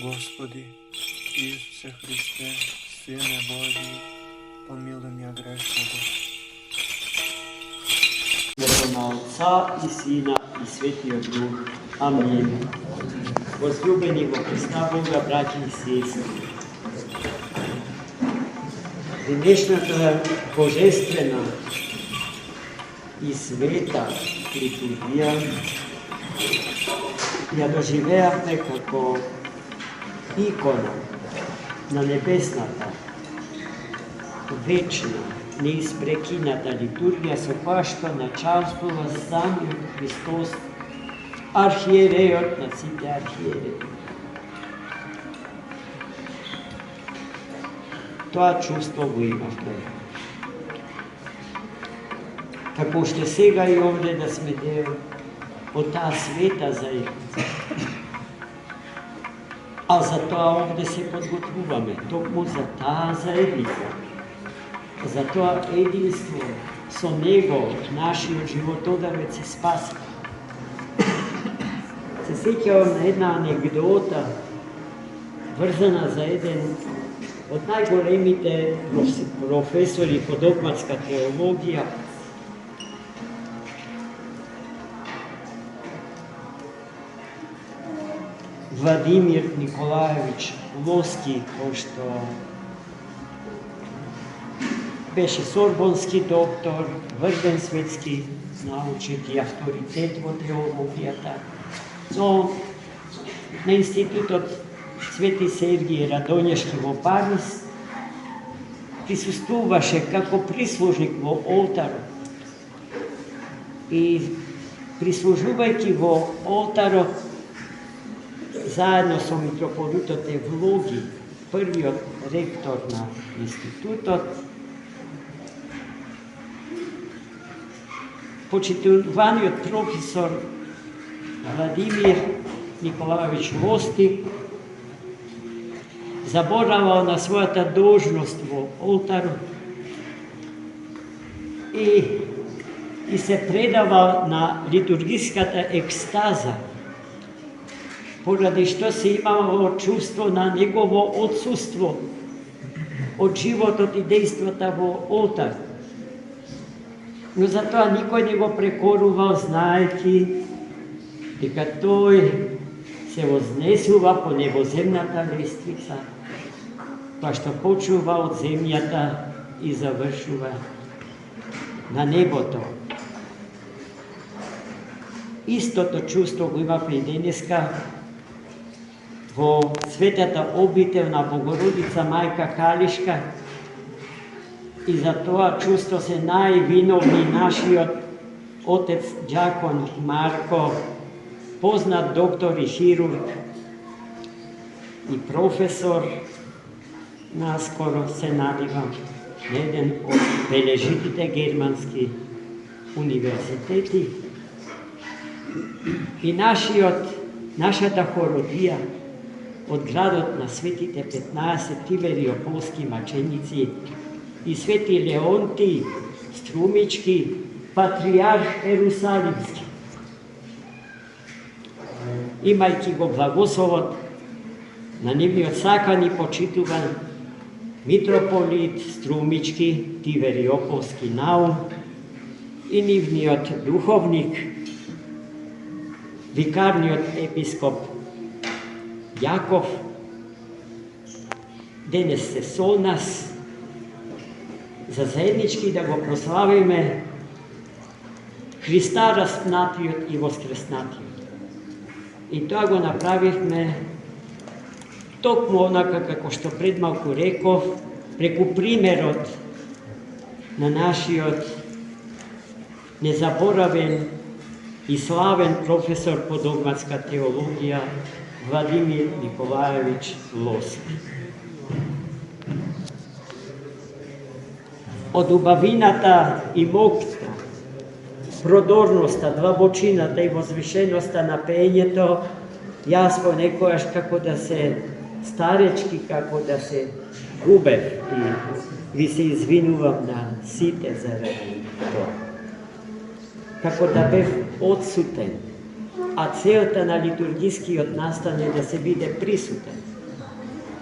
Господи, Исусе Христе, Сине Божи, помилуй меня грешного. На Отца и Сина и Светиот Дух. Амин. Возлюбени во Христа Бога, браќи и сестри, денешната божествена и света литургија ја доживеавме како икона на небесната, вечна, неиспрекината литургија со која што началствува самиот Христос, архиереот на сите архиереи. Тоа чувство го имавме. Како што сега и овде да сме дел од таа света заедница. А за тоа овде се подготвуваме, токму за таа заедница. За тоа единство, со Него нашиот животодавец се спаси. Се сеќавам на една анегдота, врзана за еден од најголемите професори по догматска теологија, Владимир Николаевич Лоски, кој што беше сорбонски доктор, врден светски научник и авторитет во теологијата. Но на институтот Свети Сергиј Радонешки во Париз присуствуваше како прислужник во олтарот. И прислужувајќи во олтарот заедно со митрополитот Евлоги, првиот ректор на институтот, почитуваниот професор Владимир Николаевич Лоски заборавал на својата должност во олтарот и се предавал на литургиската екстаза, поради што се имало чувство на негово отсуство од животот и дејствата во олтар. Но затоа никој не го прекорувал, знаејќи дека тој се вознесува по небоземната лествица, па што почува од земјата и завршува на небото. Истото чувство го имавме и денеска во светата обител на Богородица Мајка Калишка, и за тоа чувство се највиновни нашиот отец џакон Марко, познат доктор и хирург и професор, наскоро се надивам на еден од бележитите германски универзитети. И нашата хородија од градот на светите 15 Тивериополски маченици и свети Леонти Струмички, патриарх Ерусалимски, имајќи го благословот на нивниот сакан и почитуван митрополит Струмички Тивериополски Наум и нивниот духовник, викарниот епископ Јаков, денес се со нас за заеднички да го прославиме Христа распнатиот и воскреснатиот. И тоа го направивме токму онака како што пред малку реков, преку примерот на нашиот незаборавен и славен професор по догматска теологија Владимир Николаевич Лоски. Од убавината и моќта, продорноста, длабочината и возвишеноста на пеењето, јас понекогаш како да се старечки, како да се губев и ви се извинувам на сите заради тоа. Како да бев одсутен а целта на литургискиот настан е да се биде присутен.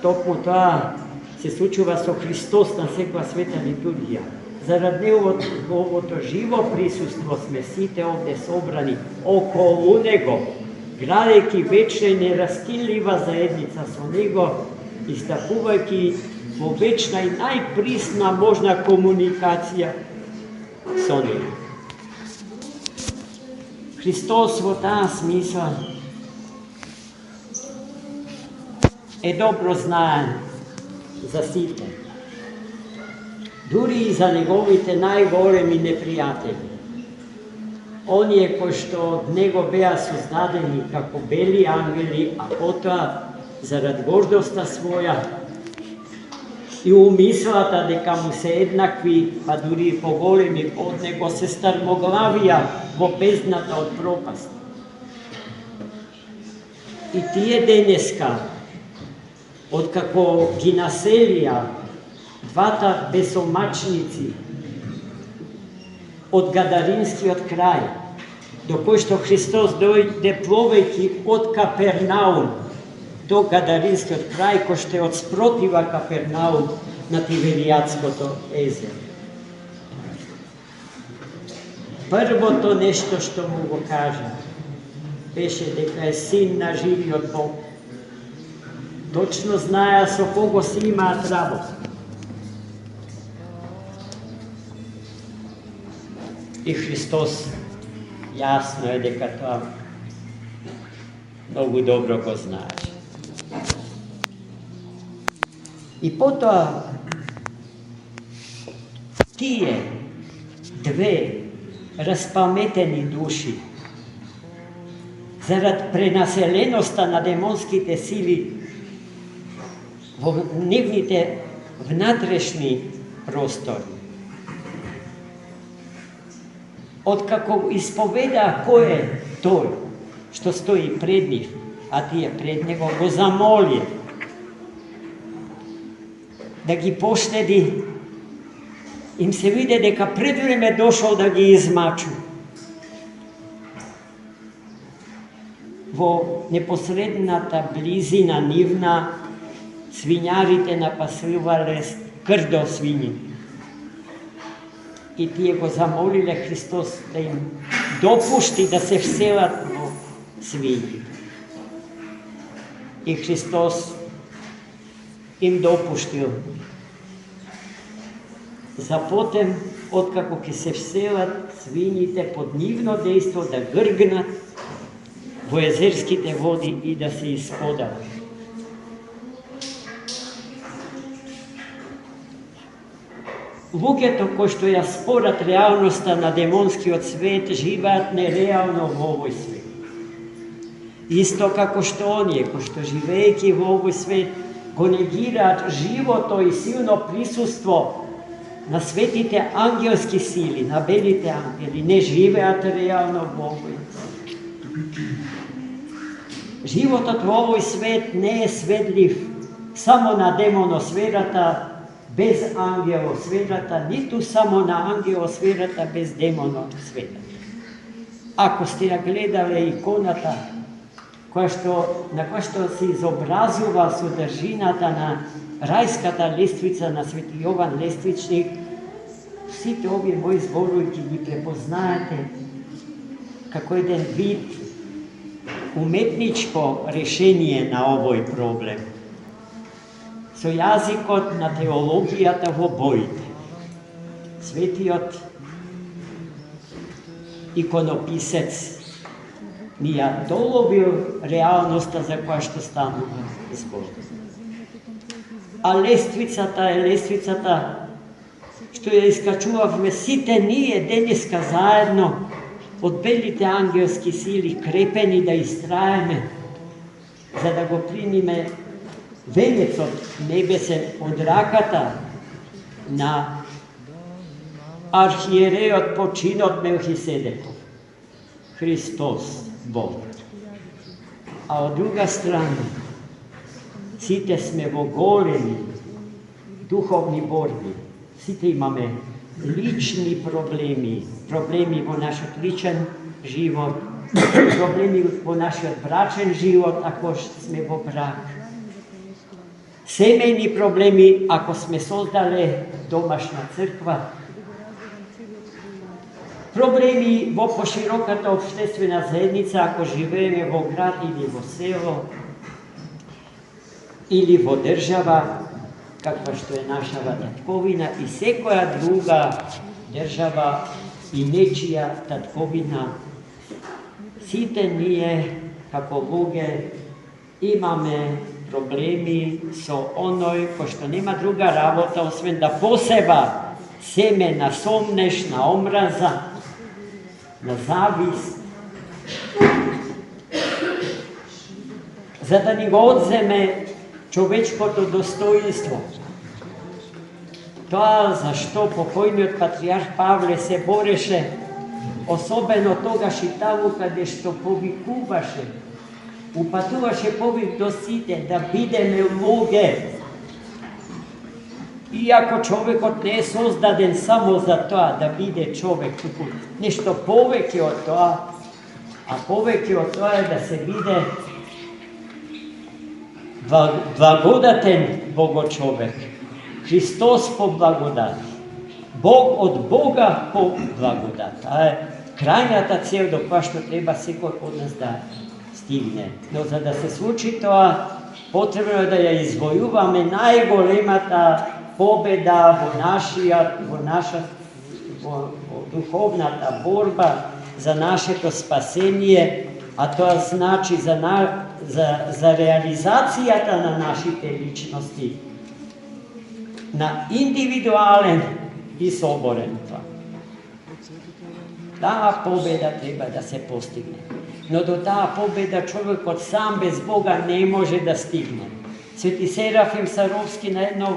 Токму тоа се случува со Христос на секоја света литургија. Зарад неговото живо присуство сме сите овде собрани околу Него, градејќи вечна и нерастинлива заедница со Него, истапувајќи во вечна и најприсна можна комуникација со Него. Христос во таа смисла е добро знаен за сите, дури и за неговите најголеми непријатели. Оние кои што од Него беа создадени како бели ангели, а потоа зарад гордоста своја и умислата дека му се еднакви, па дури и поголеми од Него, се стармоглавија во бездната од пропаст. И тие денеска, откако ги населија двата бесомачници од Гадаринскиот крај, до кој што Христос дојде пловејќи од Капернаум до Гадаринскиот крај, кој што е од спротива Капернаум на Тиверијадското езеро. Првото нешто што му го кажа беше дека е син на живиот Бог. Точно знаеа со кого си имаат работа. И Христос јасно е дека тоа многу добро го знаеше. И потоа тие две распаметени души зарад пренаселеноста на демонските сили во нивните внатрешни простори, откако исповедаа кој е тој што стои пред нив, а тие пред него, го замоли да ги поштеди, им се виде дека пред време дошол да ги измачу. Во непосредната близина нивна свињарите напасувале крдо свињи. И тие го замолиле Христос да им допушти да се вселат во свињи. И Христос им допуштил. Запотем, откако ќе се вселат свињите под нивно дејство, да гргнат во езерските води и да се исподават. Луѓето кои што ја спорат реалноста на демонскиот свет живеат нереално во овој свет. Исто како што оние кои што живеејќи во овој свет го негираат живото и силно присуство на светите ангелски сили, на белите ангели, не живеат реално во овој свет. Животот во овој свет не е сведлив само на демоносферата без ангелосферата, ниту само на ангелосферата без демоносферата. Ако сте ја гледале иконата на која што се изобразува содржината на рајската лествица на Свети Јован Лествичник, сите овие мои зборови ќе ги препознаете како еден вид уметничко решение на овој проблем. Со јазикот на теологијата во боите. Светиот иконописец ни ја доловил реалноста за која што станува збор. А лествицата е лествицата што ја искачувавме сите ние денеска заедно од белите ангелски сили, крепени да истраеме, за да го примиме венецот небесен од раката на архиереот починот Мелхиседеков, Христос Бог. А од друга страна, сите сме во големи духовни борби, сите имаме лични проблеми во нашиот личен живот, проблеми во нашиот брачен живот, ако сме во брак. Семејни проблеми, ако сме создале домашна црква. Проблеми во пошироката општествена заедница, ако живееме во град или во село, или во држава, каква што е нашава татковина и секоја друга држава и нечија татковина. Сите ние, како луѓе, имаме проблеми со оној кој што нема друга работа, освен да посева семе на сомнеш, на омраза, на завист, за да ни го одземе човечкото достоинство. Тоа зашто покојниот патриарх Павле се бореше, особено тогаш и таму каде што повикуваше, упатуваше повик до сите да бидеме луѓе. Иако човекот не е создаден само за тоа да биде човек, туку нешто повеќе од тоа, а повеќе од тоа е да се биде благодатен Богочовек. Христос по благодат. Бог од Бога по благодат. Таа е крајната цел до која што треба секој од нас да стигне. Но за да се случи тоа, потребно е да ја извојуваме најголемата победа во духовната борба за нашето спасение, а тоа значи за реализацијата на нашите личности, на индивидуален и соборен план. Таа победа треба да се постигне. Но до таа победа човекот сам без Бога не може да стигне. Свети Серафим Саровски на едно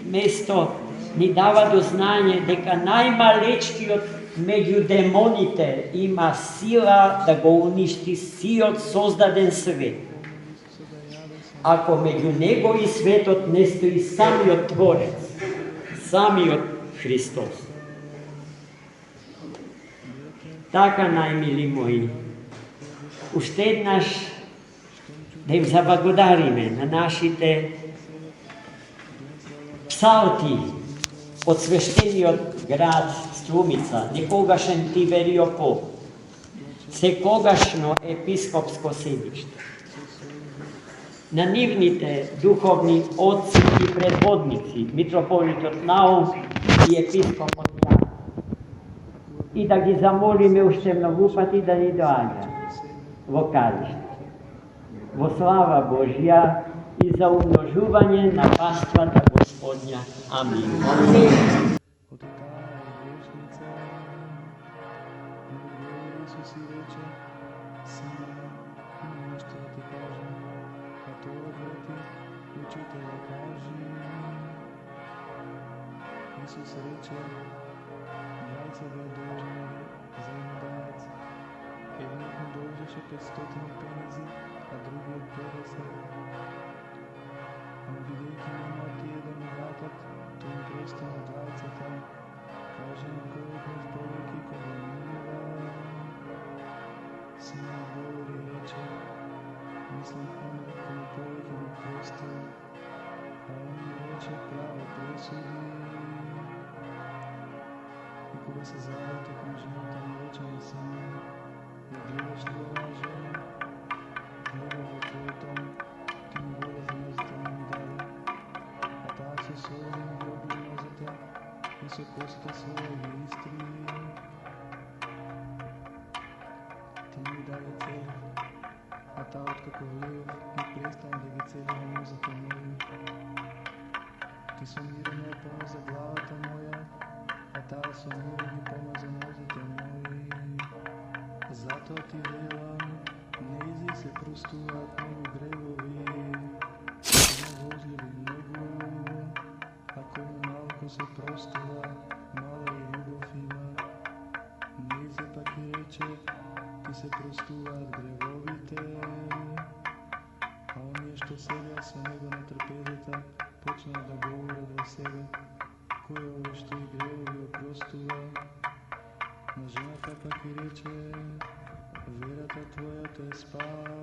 место ни дава до знање дека најмалечкиот меѓу демоните има сила да го уништи сиот создаден свет. Ако меѓу него и светот не стои самиот Творец, самиот Христос. Така, најмили мои, уште еднаш да им заблагодариме на нашите псалти од свештениот град Струмица, некогашен Тивериопол, секогашно епископско седиште. На нивните духовни отци и предводници, митрополитот Наум и епископот Јан. И да ги замолиме уште многу пати да ни доаѓа во калиште. Во слава Божја и за умножување на паствата Господња. Амин. Исус рече, јајца да дожне за имадаец. Едниот му дожеше 500 пенизи, а другиот 50. Но бидејќи нема тие да му вратат, тој им крести на двајцата. Каже на којот меѓу повеќе кога минува. Синот говори и рече, мислам оној кој повеќе ми простил, а он ми рече право пресуди. И кога се заврати кон жената му рече на сина, ја гледаш ли оваа жена? Гледам во твој дом, ти ми вода за нозете не ми даде, а таа со солзи ми ги обли нозете и со косите своја ги истри. Ти ми даде цели, а таа откако влегов не престана да ги цели на нозете мои. Ти со мира не помаза главата моја, а таа со мира ги помаза нозете мои. Затоа ти велам, неизи се простуваат многу гревови, не возливи многу, а кој малку се простува, мала и љубов има. Неизи пак и рече, ти се простуваат гревовите, а оние што седеа со него на трпезата, почнаа да говорат во себе, кој е овој што и гревови опростува. На жената пак и рече, верата Твоја те спаси.